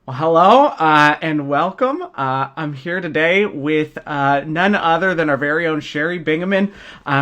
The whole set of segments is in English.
Well, hello and welcome. I'm here today with none other than our very own Sherry Bingaman,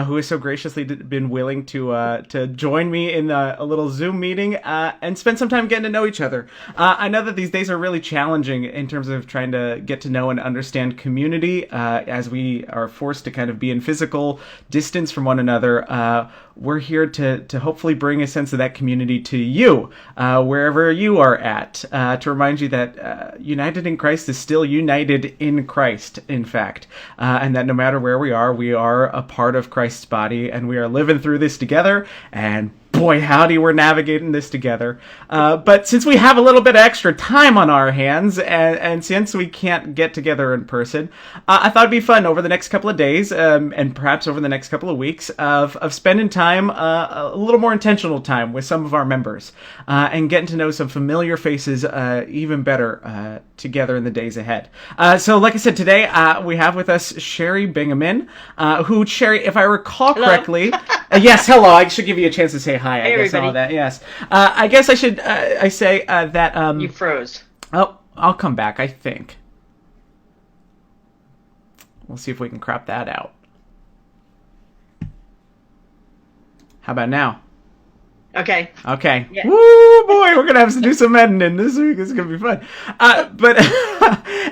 who has so graciously been willing to join me in a little Zoom meeting and spend some time getting to know each other. I know that these days are really challenging in terms of trying to get to know and understand community as we are forced to kind of be in physical distance from one another. We're here to hopefully bring a sense of that community to you, wherever you are at, to remind you that united in Christ is still united in Christ, in fact, and that no matter where we are a part of Christ's body, and we are living through this together, and boy, howdy, we're navigating this together. But since we have a little bit of extra time on our hands, and since we can't get together in person, I thought it'd be fun over the next couple of days, and perhaps over the next couple of weeks, of spending time, a little more intentional time with some of our members, and getting to know some familiar faces even better together in the days ahead. So, like I said, today we have with us Sherry Bingaman, who, Sherry, if I recall Hello. correctly, yes, hello. I should give you a chance to say hi. Hey, I guess everybody. all that. Yes. I guess I should. I say that. You froze. Oh, I'll come back. I think. We'll see if we can crop that out. How about now? Okay. Okay. Yeah. Woo, boy, we're gonna have to do some editing this week. It's gonna be fun. But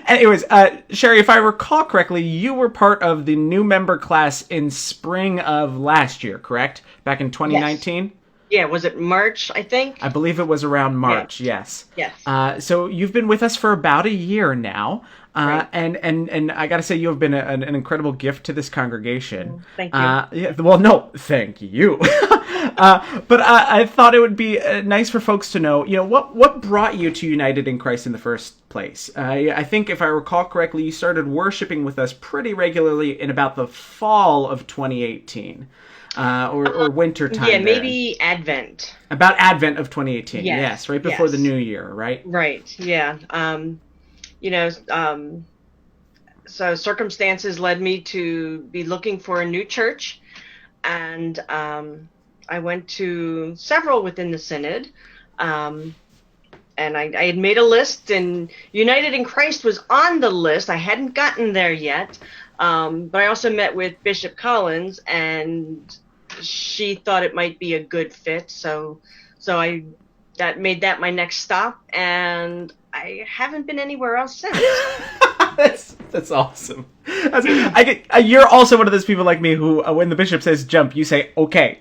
anyways, Sherry, if I recall correctly, you were part of the new member class in spring of last year, correct? Back in 2019. Yeah, was it March, I think? I believe it was around March. Yes. Yes. So you've been with us for about a year now, Right. and I got to say you have been an incredible gift to this congregation. Thank you. Yeah, well, no, thank you. But I thought it would be nice for folks to know, what brought you to United in Christ in the first place. I think, if I recall correctly, you started worshiping with us pretty regularly in about the fall of 2018. Or winter time. Yeah, there. maybe Advent. About Advent of 2018. Yes, Yes, right before yes. the new year, right? Right. Yeah. You know, so circumstances led me to be looking for a new church, and I went to several within the synod. And I had made a list, and United in Christ was on the list. I hadn't gotten there yet. But I also met with Bishop Collins, and she thought it might be a good fit. So I made that my next stop, and I haven't been anywhere else since. That's awesome. You're also one of those people like me who, when the bishop says jump, you say okay,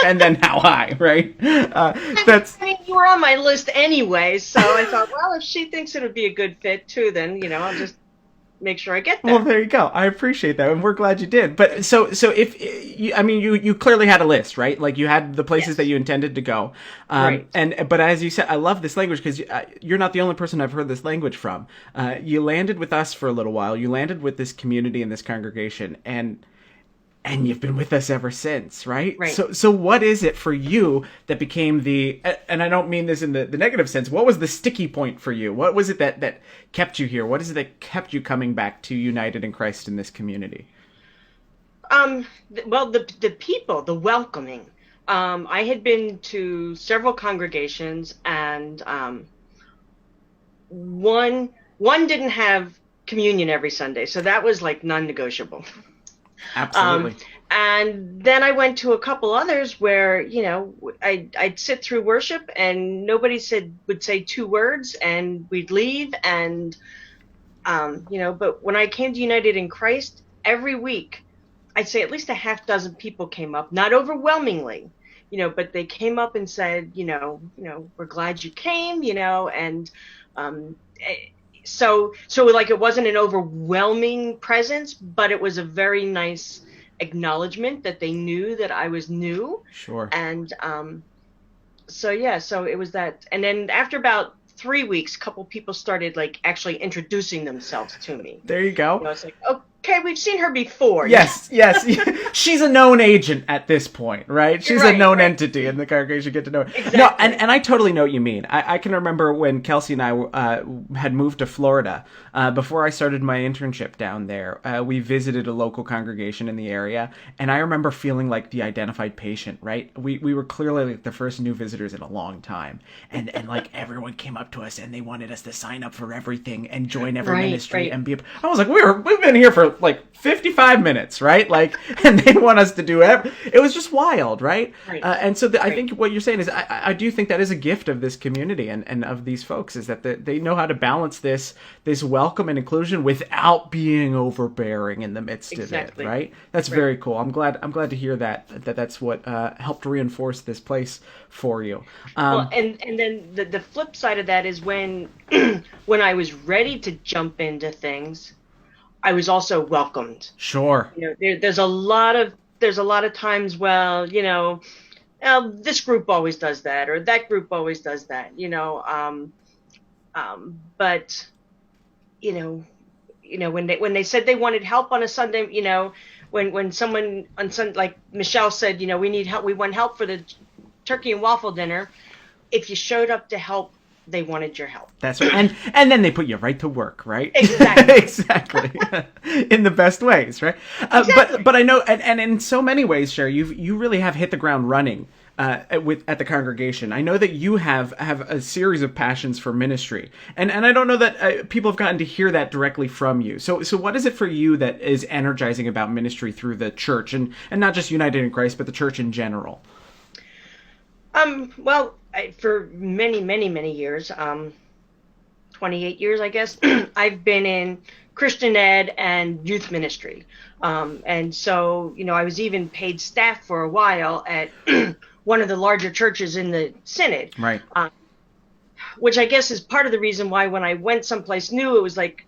and then how high, right? That's I mean, you were on my list anyway, so I thought, well, if she thinks it would be a good fit too, then I'll just make sure I get there. Well, there you go. I appreciate that, and we're glad you did. But so if you clearly had a list, right? Like you had the places Yes. that you intended to go, Right. But as you said, I love this language because you're not the only person I've heard this language from. You landed with us for a little while. You landed with this community and this congregation, and you've been with us ever since, right? Right. So what is it for you that became and I don't mean this in the negative sense, what was the sticky point for you? What was it that kept you here? What is it that kept you coming back to United in Christ in this community? Well, the people, the welcoming. I had been to several congregations, and one didn't have communion every Sunday, so that was like non-negotiable. Absolutely. And then I went to a couple others where, I'd sit through worship and nobody would say two words, and we'd leave. And, but when I came to United in Christ, every week, I'd say at least a half dozen people came up, not overwhelmingly, but they came up and said, we're glad you came, and, so like it wasn't an overwhelming presence, but it was a very nice acknowledgement that they knew that I was new. Sure. And so it was that. And then after about 3 weeks, a couple people started like actually introducing themselves to me. There you go. It's like, oh, okay, we've seen her before. Yes, yes. She's a known agent at this point, right? She's a known entity in the congregation. Get to know her. Exactly. No, and I totally know what you mean. I can remember when Kelsey and I had moved to Florida. Before I started my internship down there, we visited a local congregation in the area, and I remember feeling like the identified patient, right? We were clearly like the first new visitors in a long time. And like everyone came up to us and they wanted us to sign up for everything and join every ministry and be. I was like, we've been here for like 55 minutes, right? Like, and they want us to do it was just wild, right? And so I think what you're saying is I do think that is a gift of this community and of these folks, is that they know how to balance this welcome and inclusion without being overbearing in the midst of it, right? That's very cool. I'm glad to hear that's what helped reinforce this place for you. Well, and then the flip side of that is when when I was ready to jump into things, I was also welcomed. Sure. There's a lot of times, well, this group always does that, or that group always does that, but when they said they wanted help on a Sunday, when someone on Sunday, like Michelle said, we need help, we want help for the turkey and waffle dinner. If you showed up to help, they wanted your help. That's right. And then they put you right to work, right? Exactly. Exactly. In the best ways, right? Exactly. But I know, and in so many ways, Sherry, you really have hit the ground running at the congregation. I know that you have a series of passions for ministry, and I don't know that people have gotten to hear that directly from you. So what is it for you that is energizing about ministry through the church, and not just United in Christ, but the church in general? Well, for many years, 28 years, I guess, I've been in Christian ed and youth ministry. And so, I was even paid staff for a while at one of the larger churches in the synod. Right. Which I guess is part of the reason why when I went someplace new, it was like,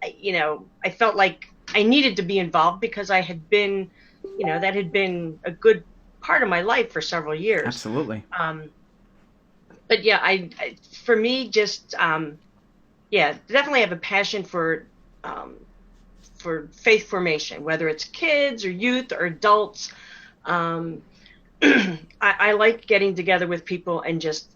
I felt like I needed to be involved, because I had been, that had been a good part of my life for several years. Absolutely. But yeah, I for me, just definitely have a passion for faith formation, whether it's kids or youth or adults. I like getting together with people and just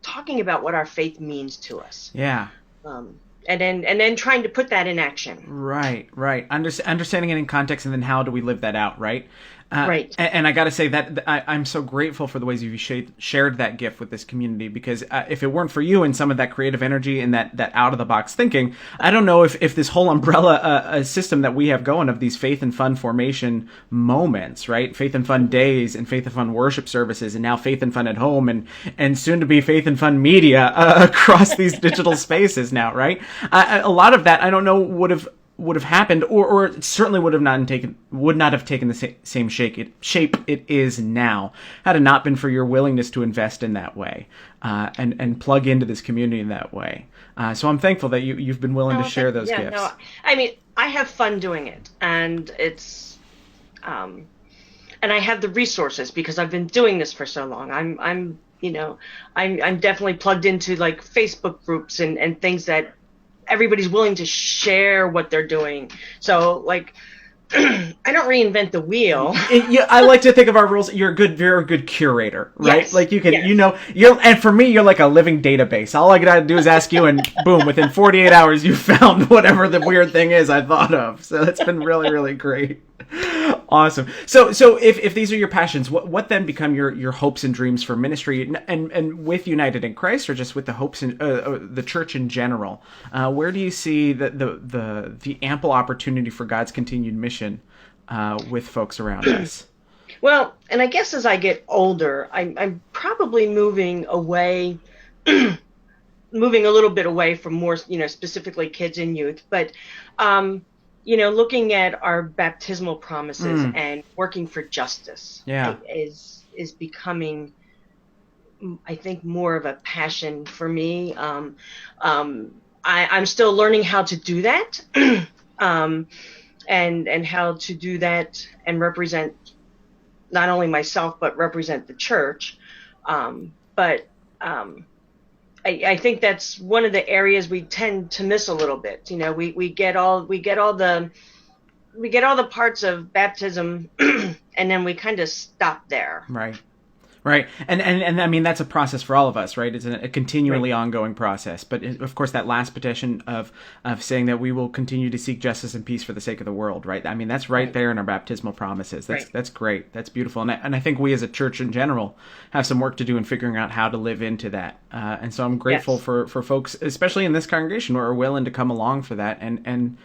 talking about what our faith means to us. Yeah. And then trying to put that in action. Right. Understanding it in context, and then how do we live that out, right? Right. And I got to say that I'm so grateful for the ways you've shared that gift with this community, because if it weren't for you and some of that creative energy and that out-of-the-box thinking, I don't know if this whole umbrella system that we have going of these faith and fun formation moments, right? Faith and fun days and faith and fun worship services, and now faith and fun at home, and soon to be faith and fun media across these digital spaces now, right? A lot of that I don't know would have happened, or it certainly would not have taken the same shape it is now, had it not been for your willingness to invest in that way, and plug into this community in that way. So I'm thankful that you've been willing to share those gifts. No, I mean, I have fun doing it, and it's, and I have the resources because I've been doing this for so long. I'm definitely plugged into like Facebook groups and things that everybody's willing to share what they're doing. So like, I don't reinvent the wheel. I like to think of our rules. You're a good curator, right? Yes. Like you can, and for me, you're like a living database. All I gotta do is ask you, and boom, within 48 hours, you found whatever the weird thing is I thought of. So that's been really, really great. Awesome. So if these are your passions, what then become your hopes and dreams for ministry, and with United in Christ, or just with the hopes in the church in general? Where do you see the ample opportunity for God's continued mission with folks around us? Well, and I guess as I get older, I'm probably moving away, moving a little bit away from more, specifically kids and youth, but looking at our baptismal promises and working for justice is becoming, I think, more of a passion for me. I'm still learning how to do that, and how to do that and represent not only myself but represent the church. I think that's one of the areas we tend to miss a little bit. We get all the we get all the parts of baptism, and then we kind of stop there. Right. Right. And I mean, that's a process for all of us, right? It's a continually ongoing process. But of course, that last petition of saying that we will continue to seek justice and peace for the sake of the world, right? I mean, that's right there in our baptismal promises. That's great. That's beautiful. And I think we as a church in general have some work to do in figuring out how to live into that. And so I'm grateful for folks, especially in this congregation, who are willing to come along for that. And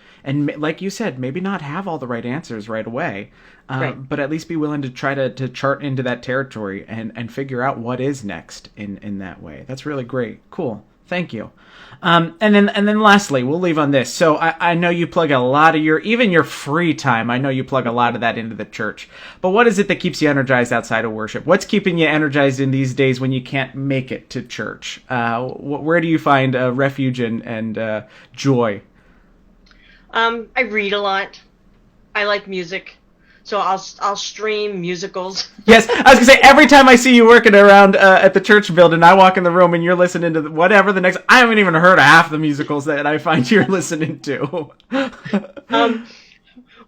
like you said, maybe not have all the right answers right away. But at least be willing to try to chart into that territory and figure out what is next in that way. That's really great. Cool. Thank you. And then lastly, we'll leave on this. So I know you plug a lot of even your free time. I know you plug a lot of that into the church. But what is it that keeps you energized outside of worship? What's keeping you energized in these days when you can't make it to church? Where do you find refuge and joy? I read a lot. I like music. So I'll stream musicals. Yes, I was gonna say, every time I see you working around at the church building, I walk in the room and you're listening to whatever the next. I haven't even heard of half the musicals that I find you're listening to.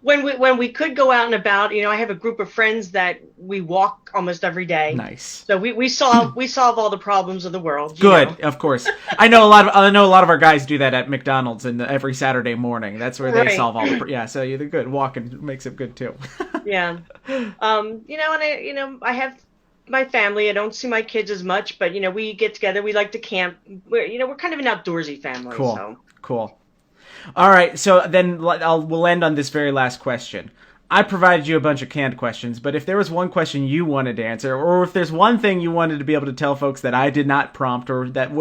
When we could go out and about, I have a group of friends that we walk almost every day. Nice. So we solve all the problems of the world. Good, of course. I know a lot of our guys do that at McDonald's every Saturday morning. That's where they solve all the So you're good. Walking makes it good too. Yeah. And I have my family. I don't see my kids as much, but we get together. We like to camp. We're kind of an outdoorsy family. Cool. So. Cool. All right, so then we'll end on this very last question. I provided you a bunch of canned questions, but if there was one question you wanted to answer, or if there's one thing you wanted to be able to tell folks that I did not prompt, or that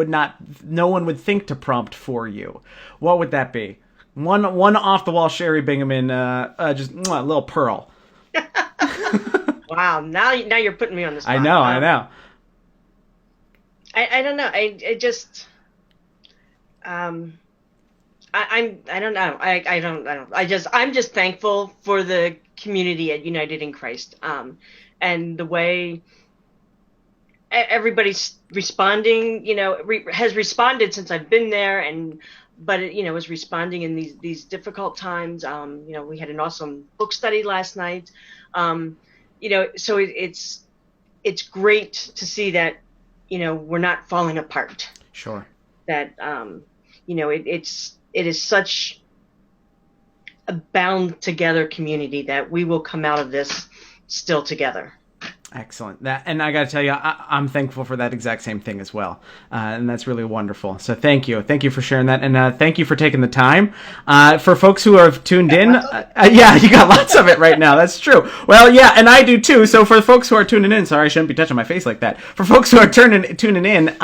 no one would think to prompt for you, what would that be? One off-the-wall Sherry Bingaman, just a little pearl. Wow, now you're putting me on the spot. I know. I don't know. I just... I don't know. I don't. I'm just thankful for the community at United in Christ, and the way everybody's responding. Has responded since I've been there, but is responding in these difficult times. We had an awesome book study last night. So it's great to see that we're not falling apart. Sure. That it is such a bound together community that we will come out of this still together. Excellent. And I got to tell you, I'm thankful for that exact same thing as well. And that's really wonderful. So thank you. Thank you for sharing that. And thank you for taking the time. For folks who have tuned in, yeah, you got lots of it right now. That's true. Well, yeah, and I do too. So for the folks who are tuning in, sorry, I shouldn't be touching my face like that. For folks who are tuning in,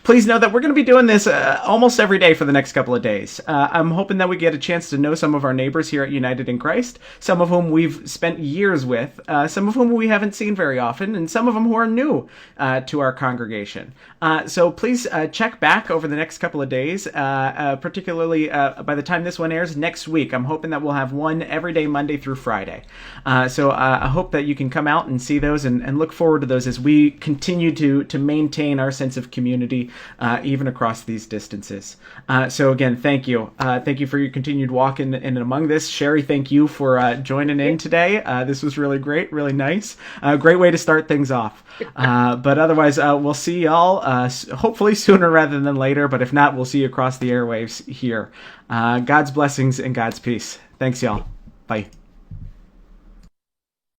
please know that we're going to be doing this almost every day for the next couple of days. I'm hoping that we get a chance to know some of our neighbors here at United in Christ, some of whom we've spent years with, some of whom we haven't seen very often, and some of them who are new to our congregation. So please check back over the next couple of days, particularly by the time this one airs next week. I'm hoping that we'll have one every day, Monday through Friday. So I hope that you can come out and see those and look forward to those as we continue to maintain our sense of community even across these distances. So again, thank you. Thank you for your continued walk in and among this. Sherry, thank you for joining in today. This was really great, really nice. Great way to start things off. But otherwise, we'll see y'all hopefully sooner rather than later. But if not, we'll see you across the airwaves here. God's blessings and God's peace. Thanks, y'all. Bye.